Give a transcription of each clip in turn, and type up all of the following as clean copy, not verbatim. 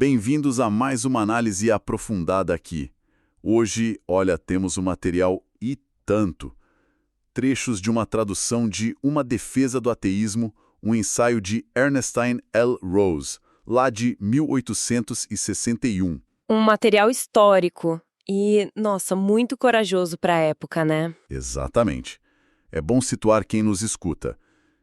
Bem-vindos a mais uma análise aprofundada aqui. Hoje, olha, temos um material e tanto. Trechos de uma tradução de Uma Defesa do Ateísmo, um ensaio de Ernestine L. Rose, lá de 1861. Um material histórico e, nossa, muito corajoso para a época, né? Exatamente. É bom situar quem nos escuta.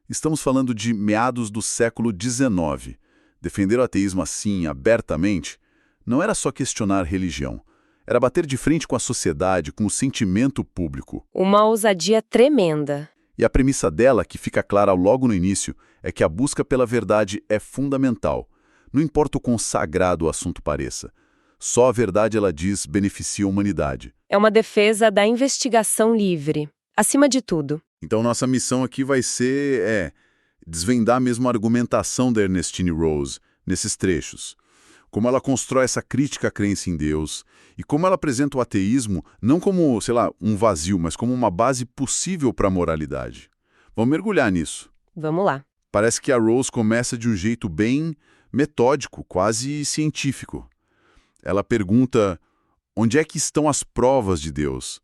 Estamos falando de meados do século XIX. Defender o ateísmo assim, abertamente, não era só questionar religião. Era bater de frente com a sociedade, com o sentimento público. Uma ousadia tremenda. E a premissa dela, que fica clara logo no início, é que a busca pela verdade é fundamental. Não importa o quão sagrado o assunto pareça. Só a verdade, ela diz, beneficia a humanidade. É uma defesa da investigação livre, acima de tudo. Então nossa missão aqui vai ser, desvendar mesmo a argumentação da Ernestine Rose nesses trechos. Como ela constrói essa crítica à crença em Deus e como ela apresenta o ateísmo não como, um vazio, mas como uma base possível para a moralidade. Vamos mergulhar nisso. Vamos lá. Parece que a Rose começa de um jeito bem metódico, quase científico. Ela pergunta onde é que estão as provas de Deus?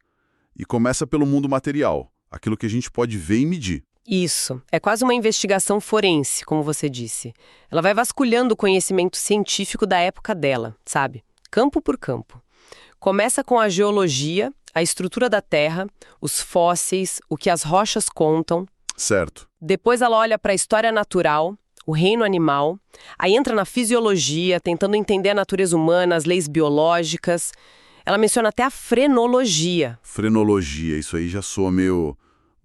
E começa pelo mundo material, aquilo que a gente pode ver e medir. Isso. É quase uma investigação forense, como você disse. Ela vai vasculhando o conhecimento científico da época dela, sabe? Campo por campo. Começa com a geologia, a estrutura da Terra, os fósseis, o que as rochas contam. Certo. Depois ela olha para a história natural, o reino animal. Aí entra na fisiologia, tentando entender a natureza humana, as leis biológicas. Ela menciona até a frenologia. Frenologia, isso aí já soa meio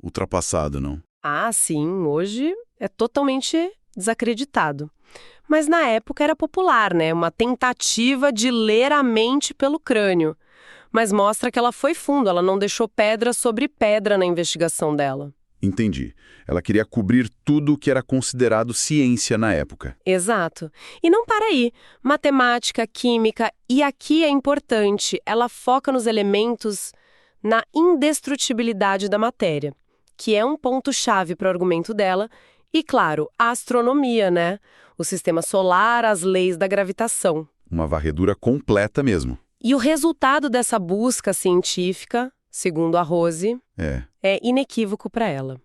ultrapassado, não? Ah, sim, hoje é totalmente desacreditado. Mas na época era popular, né? Uma tentativa de ler a mente pelo crânio. Mas mostra que ela foi fundo, ela não deixou pedra sobre pedra na investigação dela. Entendi. Ela queria cobrir tudo o que era considerado ciência na época. Exato. E não para aí. Matemática, química, e aqui é importante, ela foca nos elementos na indestrutibilidade da matéria, que é um ponto-chave para o argumento dela, e, claro, a astronomia, né? O sistema solar, as leis da gravitação. Uma varredura completa mesmo. E o resultado dessa busca científica, segundo a Rose, é inequívoco para ela.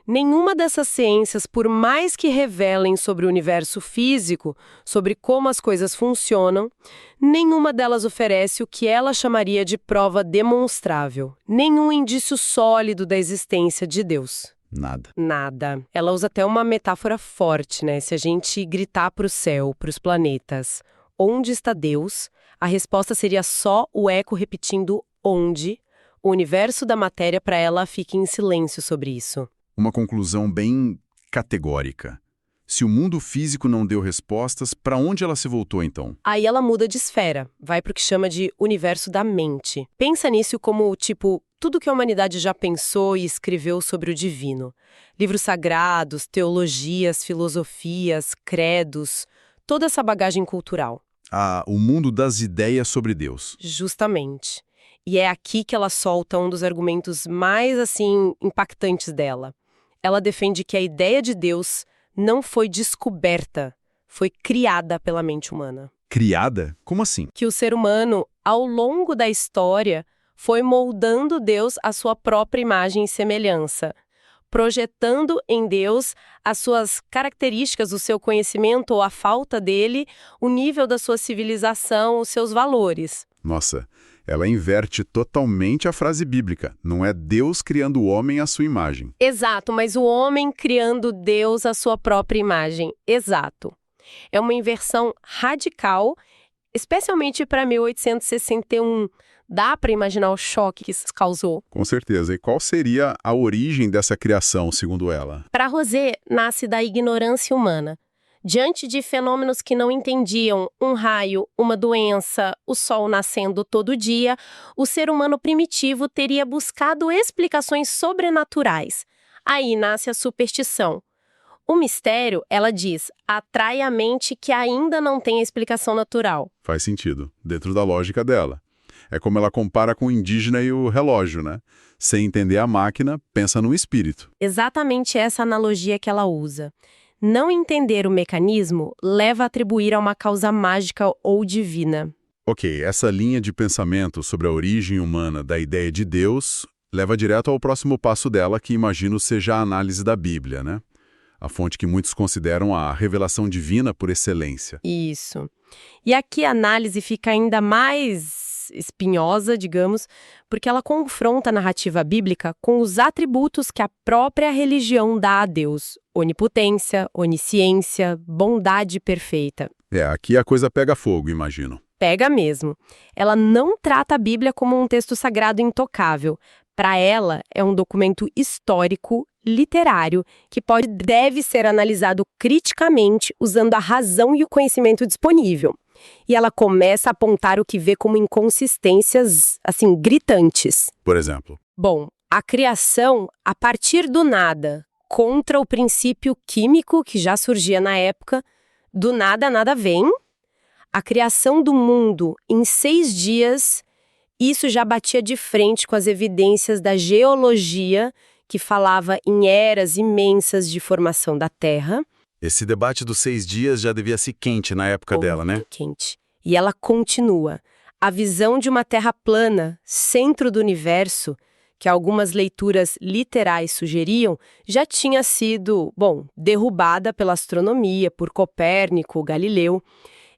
Nenhuma dessas ciências, por mais que revelem sobre o universo físico, sobre como as coisas funcionam, nenhuma delas oferece o que ela chamaria de prova demonstrável. Nenhum indício sólido da existência de Deus. Nada. Nada. Ela usa até uma metáfora forte, né? Se a gente gritar para o céu, para os planetas, onde está Deus? A resposta seria só o eco repetindo onde. O universo da matéria, para ela, fica em silêncio sobre isso. Uma conclusão bem categórica. Se o mundo físico não deu respostas, para onde ela se voltou então? Aí ela muda de esfera, vai para o que chama de universo da mente. Pensa nisso como, tudo que a humanidade já pensou e escreveu sobre o divino. Livros sagrados, teologias, filosofias, credos, toda essa bagagem cultural. O mundo das ideias sobre Deus. Justamente. E é aqui que ela solta um dos argumentos mais, impactantes dela. Ela defende que a ideia de Deus não foi descoberta, foi criada pela mente humana. Criada? Como assim? Que o ser humano, ao longo da história, foi moldando Deus à sua própria imagem e semelhança, projetando em Deus as suas características, o seu conhecimento ou a falta dele, o nível da sua civilização, os seus valores. Nossa, ela inverte totalmente a frase bíblica. Não é Deus criando o homem à sua imagem. Exato, mas o homem criando Deus à sua própria imagem. Exato. É uma inversão radical, especialmente para 1861. Dá para imaginar o choque que isso causou? Com certeza. E qual seria a origem dessa criação, segundo ela? Para Rosé, nasce da ignorância humana. Diante de fenômenos que não entendiam, um raio, uma doença, o sol nascendo todo dia, o ser humano primitivo teria buscado explicações sobrenaturais. Aí nasce a superstição. O mistério, ela diz, atrai a mente que ainda não tem a explicação natural. Faz sentido, dentro da lógica dela. É como ela compara com o indígena e o relógio, né? Sem entender a máquina, pensa no espírito. Exatamente essa analogia que ela usa. Não entender o mecanismo leva a atribuir a uma causa mágica ou divina. Ok, essa linha de pensamento sobre a origem humana da ideia de Deus leva direto ao próximo passo dela, que imagino seja a análise da Bíblia, né? A fonte que muitos consideram a revelação divina por excelência. Isso. E aqui a análise fica ainda mais espinhosa, digamos, porque ela confronta a narrativa bíblica com os atributos que a própria religião dá a Deus: onipotência, onisciência, bondade perfeita. Aqui a coisa pega fogo, imagino. Pega mesmo. Ela não trata a Bíblia como um texto sagrado intocável. Para ela, é um documento histórico, literário, que deve ser analisado criticamente usando a razão e o conhecimento disponível. E ela começa a apontar o que vê como inconsistências, assim, gritantes. Por exemplo? Bom, a criação, a partir do nada, contra o princípio químico que já surgia na época, do nada nada vem. A criação do mundo em 6 dias, isso já batia de frente com as evidências da geologia, que falava em eras imensas de formação da Terra. Esse debate dos 6 dias já devia ser quente na época dela, né? Quente. E ela continua. A visão de uma Terra plana, centro do universo, que algumas leituras literais sugeriam, já tinha sido, derrubada pela astronomia, por Copérnico, Galileu.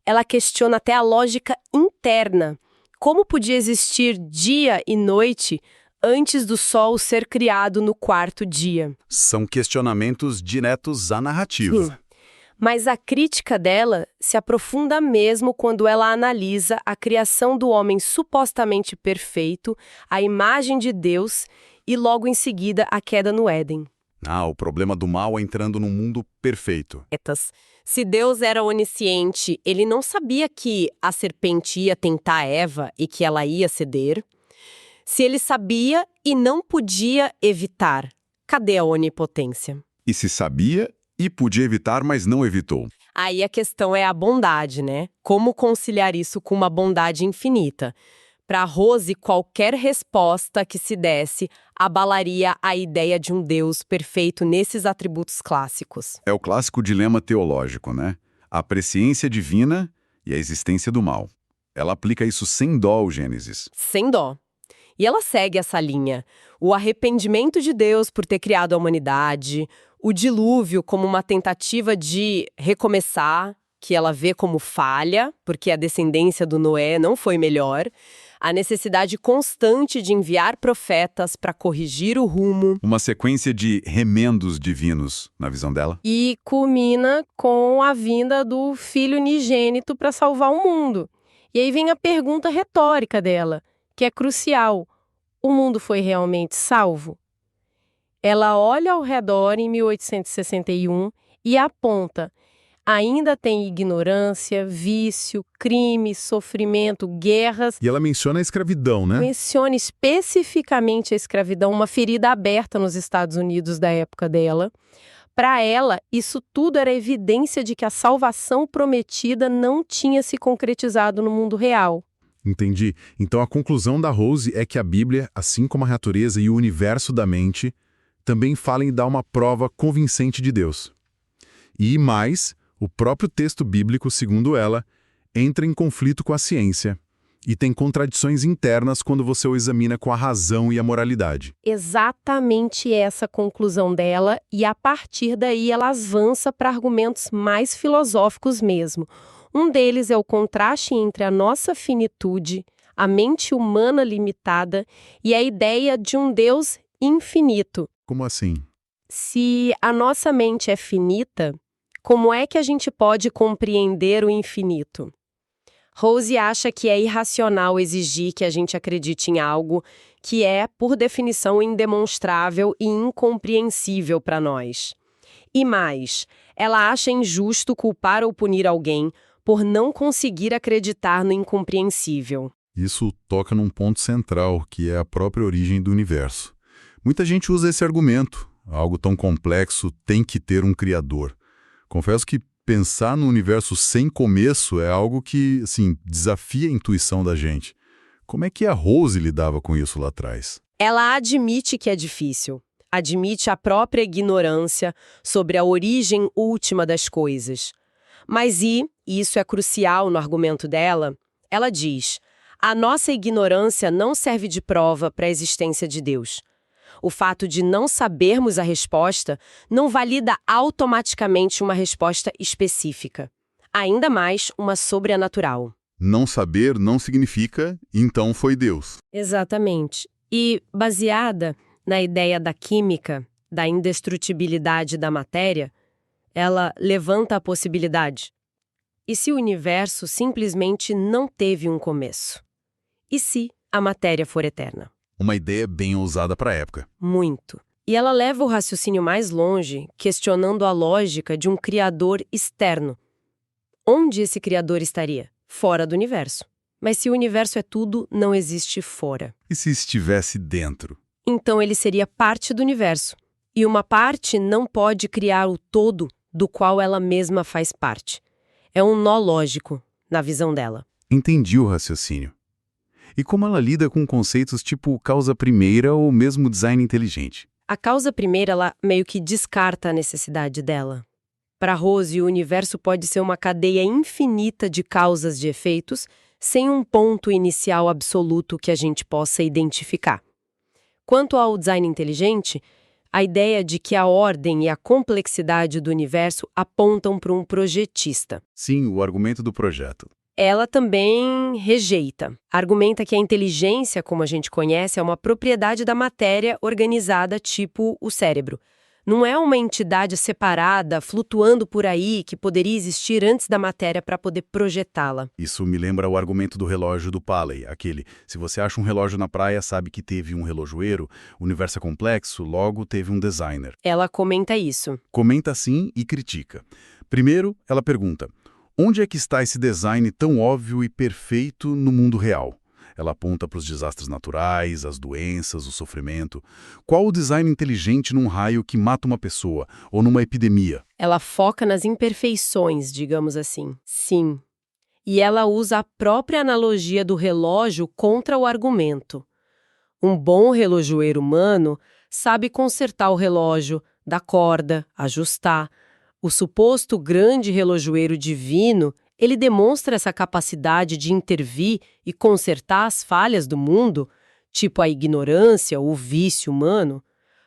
Ela questiona até a lógica interna. Como podia existir dia e noite antes do Sol ser criado no 4º dia? São questionamentos diretos à narrativa. Sim. Mas a crítica dela se aprofunda mesmo quando ela analisa a criação do homem supostamente perfeito, a imagem de Deus e logo em seguida a queda no Éden. O problema do mal entrando num mundo perfeito. Se Deus era onisciente, ele não sabia que a serpente ia tentar Eva e que ela ia ceder? Se ele sabia e não podia evitar, cadê a onipotência? E se sabia e podia evitar, mas não evitou? Aí a questão é a bondade, né? Como conciliar isso com uma bondade infinita? Para Rose, qualquer resposta que se desse abalaria a ideia de um Deus perfeito nesses atributos clássicos. É o clássico dilema teológico, né? A presciência divina e a existência do mal. Ela aplica isso sem dó ao Gênesis. Sem dó. E ela segue essa linha. O arrependimento de Deus por ter criado a humanidade, o dilúvio como uma tentativa de recomeçar, que ela vê como falha, porque a descendência do Noé não foi melhor, a necessidade constante de enviar profetas para corrigir o rumo. Uma sequência de remendos divinos, na visão dela. E culmina com a vinda do filho unigênito para salvar o mundo. E aí vem a pergunta retórica dela, que é crucial. O mundo foi realmente salvo? Ela olha ao redor em 1861 e aponta: ainda tem ignorância, vício, crime, sofrimento, guerras. E ela menciona a escravidão, né? Menciona especificamente a escravidão, uma ferida aberta nos Estados Unidos da época dela. Para ela, isso tudo era evidência de que a salvação prometida não tinha se concretizado no mundo real. Entendi. Então a conclusão da Rose é que a Bíblia, assim como a natureza e o universo da mente, também falam em dar uma prova convincente de Deus. E mais, o próprio texto bíblico, segundo ela, entra em conflito com a ciência e tem contradições internas quando você o examina com a razão e a moralidade. Exatamente essa conclusão dela, e a partir daí ela avança para argumentos mais filosóficos mesmo. Um deles é o contraste entre a nossa finitude, a mente humana limitada e a ideia de um Deus infinito. Como assim? Se a nossa mente é finita, como é que a gente pode compreender o infinito? Rose acha que é irracional exigir que a gente acredite em algo que é, por definição, indemonstrável e incompreensível para nós. E mais, ela acha injusto culpar ou punir alguém por não conseguir acreditar no incompreensível. Isso toca num ponto central, que é a própria origem do universo. Muita gente usa esse argumento. Algo tão complexo tem que ter um criador. Confesso que pensar no universo sem começo é algo que, desafia a intuição da gente. Como é que a Rose lidava com isso lá atrás? Ela admite que é difícil. admite a própria ignorância sobre a origem última das coisas. Mas e isso é crucial no argumento dela, ela diz: a nossa ignorância não serve de prova para a existência de Deus. O fato de não sabermos a resposta não valida automaticamente uma resposta específica. Ainda mais uma sobrenatural. Não saber não significa, então foi Deus. Exatamente. E, baseada na ideia da química, da indestrutibilidade da matéria, ela levanta a possibilidade. E se o universo simplesmente não teve um começo? E se a matéria for eterna? Uma ideia bem ousada para a época. Muito. E ela leva o raciocínio mais longe, questionando a lógica de um criador externo. Onde esse criador estaria? Fora do universo. Mas se o universo é tudo, não existe fora. E se estivesse dentro? Então ele seria parte do universo. E uma parte não pode criar o todo do qual ela mesma faz parte. É um nó lógico, na visão dela. Entendi o raciocínio. E como ela lida com conceitos tipo causa primeira ou mesmo design inteligente? A causa primeira, ela meio que descarta a necessidade dela. Para Rose, o universo pode ser uma cadeia infinita de causas de efeitos, sem um ponto inicial absoluto que a gente possa identificar. Quanto ao design inteligente, a ideia de que a ordem e a complexidade do universo apontam para um projetista. Sim, o argumento do projeto. Ela também rejeita. Argumenta que a inteligência, como a gente conhece, é uma propriedade da matéria organizada tipo o cérebro. Não é uma entidade separada, flutuando por aí, que poderia existir antes da matéria para poder projetá-la. Isso me lembra o argumento do relógio do Paley, aquele: se você acha um relógio na praia, sabe que teve um relojoeiro, o universo é complexo, logo teve um designer. Ela comenta isso. Comenta sim e critica. Primeiro, ela pergunta: onde é que está esse design tão óbvio e perfeito no mundo real? Ela aponta para os desastres naturais, as doenças, o sofrimento. Qual o design inteligente num raio que mata uma pessoa, ou numa epidemia? Ela foca nas imperfeições, digamos assim. Sim. E ela usa a própria analogia do relógio contra o argumento. Um bom relojoeiro humano sabe consertar o relógio, dar corda, ajustar. O suposto grande relojoeiro divino, ele demonstra essa capacidade de intervir e consertar as falhas do mundo, tipo a ignorância ou o vício humano.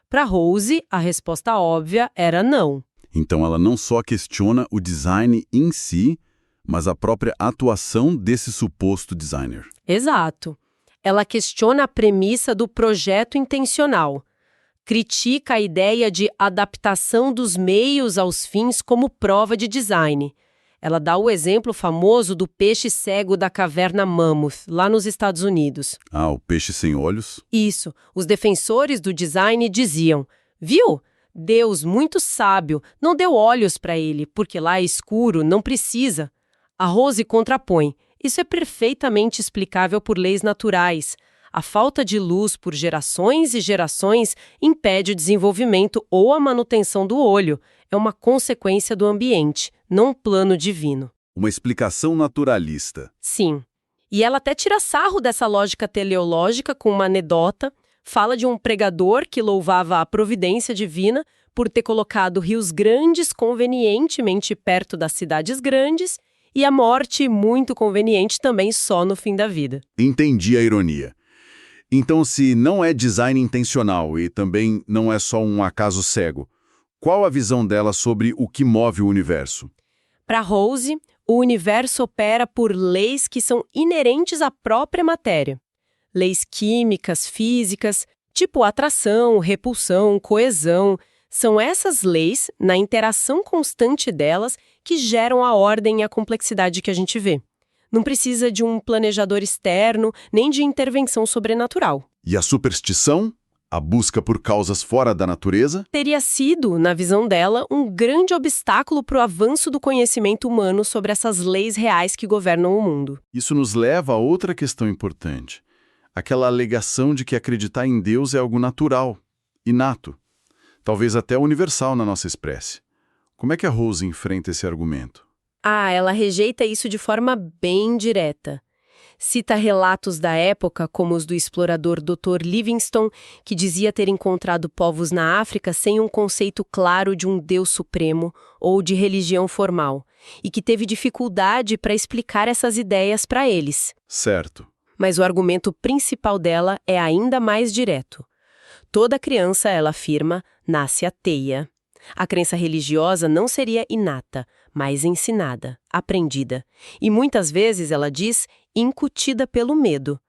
Para Rose, a resposta óbvia era não. Então ela não só questiona o design em si, mas a própria atuação desse suposto designer. Exato. Ela questiona a premissa do projeto intencional. Critica a ideia de adaptação dos meios aos fins como prova de design. Ela dá o exemplo famoso do peixe cego da caverna Mammoth, lá nos Estados Unidos. Ah, o peixe sem olhos? Isso. Os defensores do design diziam: viu? Deus, muito sábio, não deu olhos para ele, porque lá é escuro, não precisa. A Rose contrapõe: isso é perfeitamente explicável por leis naturais. A falta de luz por gerações e gerações impede o desenvolvimento ou a manutenção do olho. É uma consequência do ambiente, não um plano divino. Uma explicação naturalista. Sim. E ela até tira sarro dessa lógica teleológica com uma anedota. Fala de um pregador que louvava a providência divina por ter colocado rios grandes convenientemente perto das cidades grandes e a morte muito conveniente também só no fim da vida. Entendi a ironia. Então, se não é design intencional e também não é só um acaso cego, qual a visão dela sobre o que move o universo? Para Rose, o universo opera por leis que são inerentes à própria matéria. Leis químicas, físicas, tipo atração, repulsão, coesão. São essas leis, na interação constante delas, que geram a ordem e a complexidade que a gente vê. Não precisa de um planejador externo, nem de intervenção sobrenatural. E a superstição? A busca por causas fora da natureza? Teria sido, na visão dela, um grande obstáculo para o avanço do conhecimento humano sobre essas leis reais que governam o mundo. Isso nos leva a outra questão importante. Aquela alegação de que acreditar em Deus é algo natural, inato, talvez até universal na nossa espécie. Como é que a Rose enfrenta esse argumento? Ela rejeita isso de forma bem direta. Cita relatos da época, como os do explorador Dr. Livingstone, que dizia ter encontrado povos na África sem um conceito claro de um Deus supremo ou de religião formal, e que teve dificuldade para explicar essas ideias para eles. Certo. Mas o argumento principal dela é ainda mais direto. Toda criança, ela afirma, nasce ateia. A crença religiosa não seria inata, mas ensinada, aprendida. E muitas vezes, ela diz, incutida pelo medo.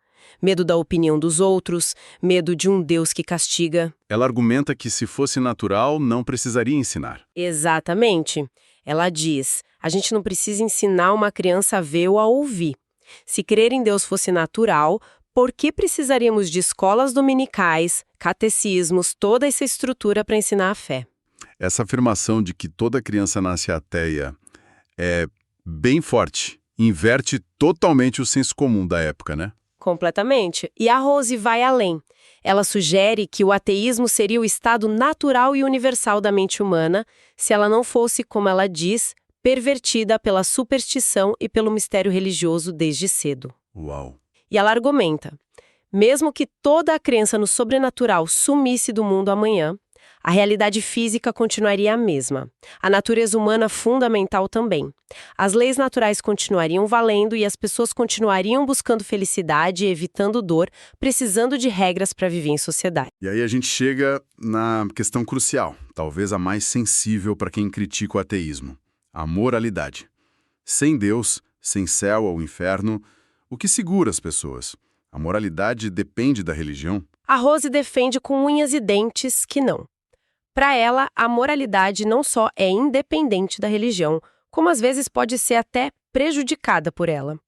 Medo da opinião dos outros, medo de um Deus que castiga. Ela argumenta que se fosse natural, não precisaria ensinar. Exatamente. Ela diz, a gente não precisa ensinar uma criança a ver ou a ouvir. Se crer em Deus fosse natural, por que precisaríamos de escolas dominicais, catecismos, toda essa estrutura para ensinar a fé? Essa afirmação de que toda criança nasce ateia é bem forte. Inverte totalmente o senso comum da época, né? Completamente. E a Rose vai além. Ela sugere que o ateísmo seria o estado natural e universal da mente humana se ela não fosse, como ela diz, pervertida pela superstição e pelo mistério religioso desde cedo. Uau! E ela argumenta, mesmo que toda a crença no sobrenatural sumisse do mundo amanhã, a realidade física continuaria a mesma. A natureza humana fundamental também. As leis naturais continuariam valendo e as pessoas continuariam buscando felicidade e evitando dor, precisando de regras para viver em sociedade. E aí a gente chega na questão crucial, talvez a mais sensível para quem critica o ateísmo. A moralidade. Sem Deus, sem céu ou inferno, o que segura as pessoas? A moralidade depende da religião? A Rose defende com unhas e dentes que não. Para ela, a moralidade não só é independente da religião, como às vezes pode ser até prejudicada por ela.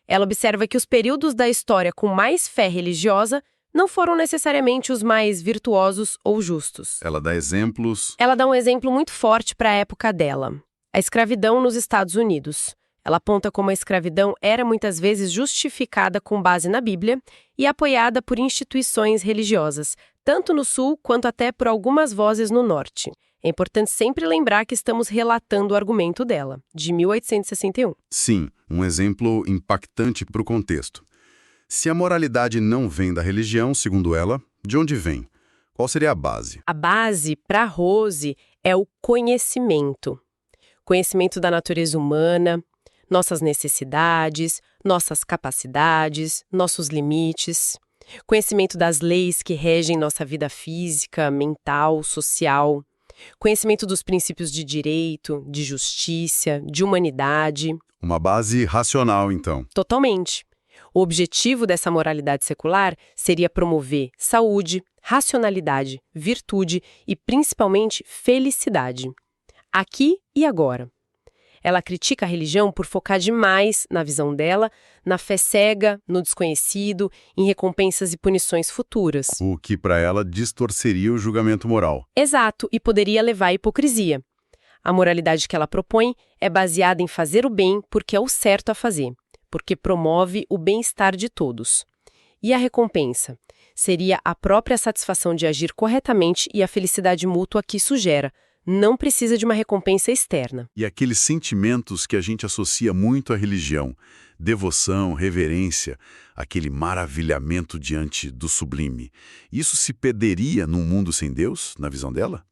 Ela observa que os períodos da história com mais fé religiosa não foram necessariamente os mais virtuosos ou justos. Ela dá exemplos. Ela dá um exemplo muito forte para a época dela. A escravidão nos Estados Unidos. Ela aponta como a escravidão era muitas vezes justificada com base na Bíblia e apoiada por instituições religiosas, tanto no Sul quanto até por algumas vozes no Norte. É importante sempre lembrar que estamos relatando o argumento dela, de 1861. Sim, um exemplo impactante para o contexto. Se a moralidade não vem da religião, segundo ela, de onde vem? Qual seria a base? A base, para Rose, é o conhecimento. Conhecimento da natureza humana, nossas necessidades, nossas capacidades, nossos limites. Conhecimento das leis que regem nossa vida física, mental, social. Conhecimento dos princípios de direito, de justiça, de humanidade. Uma base racional, então. Totalmente. O objetivo dessa moralidade secular seria promover saúde, racionalidade, virtude e, principalmente, felicidade. Aqui e agora. Ela critica a religião por focar demais, na visão dela, na fé cega, no desconhecido, em recompensas e punições futuras. O que, para ela, distorceria o julgamento moral. Exato, e poderia levar à hipocrisia. A moralidade que ela propõe é baseada em fazer o bem porque é o certo a fazer, porque promove o bem-estar de todos. E a recompensa? Seria a própria satisfação de agir corretamente e a felicidade mútua que isso gera. Não precisa de uma recompensa externa. E aqueles sentimentos que a gente associa muito à religião, devoção, reverência, aquele maravilhamento diante do sublime, isso se perderia num mundo sem Deus, na visão dela?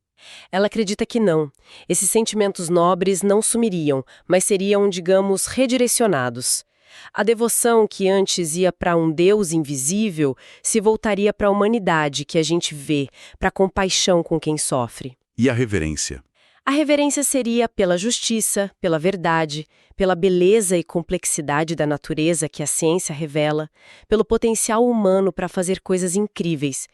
Ela acredita que não. Esses sentimentos nobres não sumiriam, mas seriam, digamos, redirecionados. A devoção que antes ia para um Deus invisível se voltaria para a humanidade que a gente vê, para a compaixão com quem sofre. E a reverência? A reverência seria pela justiça, pela verdade, pela beleza e complexidade da natureza que a ciência revela, pelo potencial humano para fazer coisas incríveis.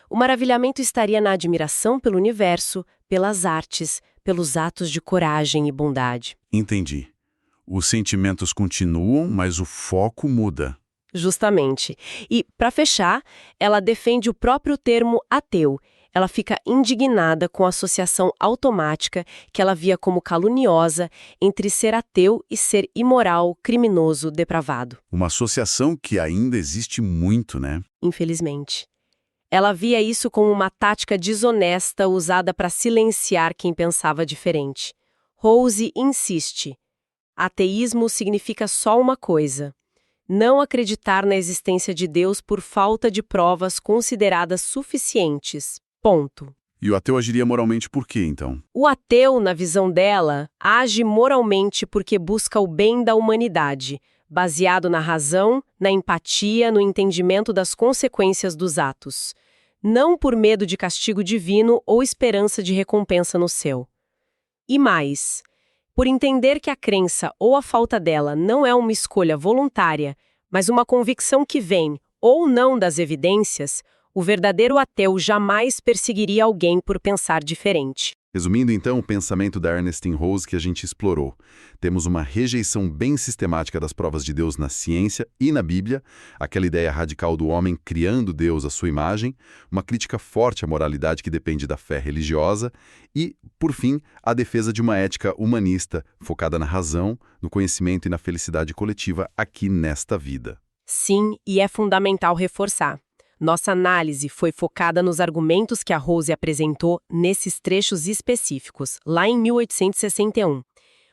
O maravilhamento estaria na admiração pelo universo, pelas artes, pelos atos de coragem e bondade. Entendi. Os sentimentos continuam, mas o foco muda. Justamente. E, para fechar, ela defende o próprio termo ateu. Ela fica indignada com a associação automática que ela via como caluniosa entre ser ateu e ser imoral, criminoso, depravado. Uma associação que ainda existe muito, né? Infelizmente. Ela via isso como uma tática desonesta usada para silenciar quem pensava diferente. Rose insiste. Ateísmo significa só uma coisa: não acreditar na existência de Deus por falta de provas consideradas suficientes. Ponto. E o ateu agiria moralmente por quê, então? O ateu, na visão dela, age moralmente porque busca o bem da humanidade, baseado na razão, na empatia, no entendimento das consequências dos atos. Não por medo de castigo divino ou esperança de recompensa no céu. E mais, por entender que a crença ou a falta dela não é uma escolha voluntária, mas uma convicção que vem, ou não, das evidências, o verdadeiro ateu jamais perseguiria alguém por pensar diferente. Resumindo, então, o pensamento da Ernestine Rose que a gente explorou. Temos uma rejeição bem sistemática das provas de Deus na ciência e na Bíblia, aquela ideia radical do homem criando Deus à sua imagem, uma crítica forte à moralidade que depende da fé religiosa e, por fim, a defesa de uma ética humanista focada na razão, no conhecimento e na felicidade coletiva aqui nesta vida. Sim, e é fundamental reforçar. Nossa análise foi focada nos argumentos que a Rose apresentou nesses trechos específicos, lá em 1861.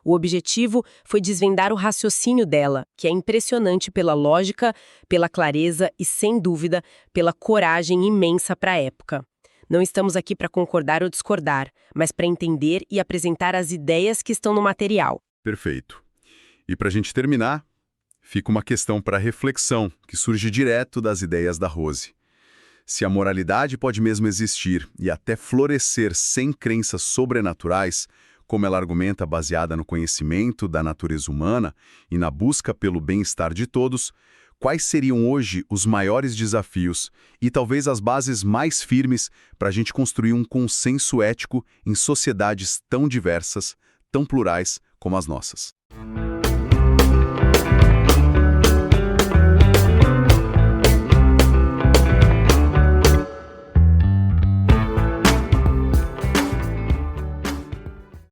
O objetivo foi desvendar o raciocínio dela, que é impressionante pela lógica, pela clareza e, sem dúvida, pela coragem imensa para a época. Não estamos aqui para concordar ou discordar, mas para entender e apresentar as ideias que estão no material. Perfeito. E para a gente terminar, fica uma questão para reflexão, que surge direto das ideias da Rose. Se a moralidade pode mesmo existir e até florescer sem crenças sobrenaturais, como ela argumenta baseada no conhecimento da natureza humana e na busca pelo bem-estar de todos, quais seriam hoje os maiores desafios e talvez as bases mais firmes para a gente construir um consenso ético em sociedades tão diversas, tão plurais como as nossas?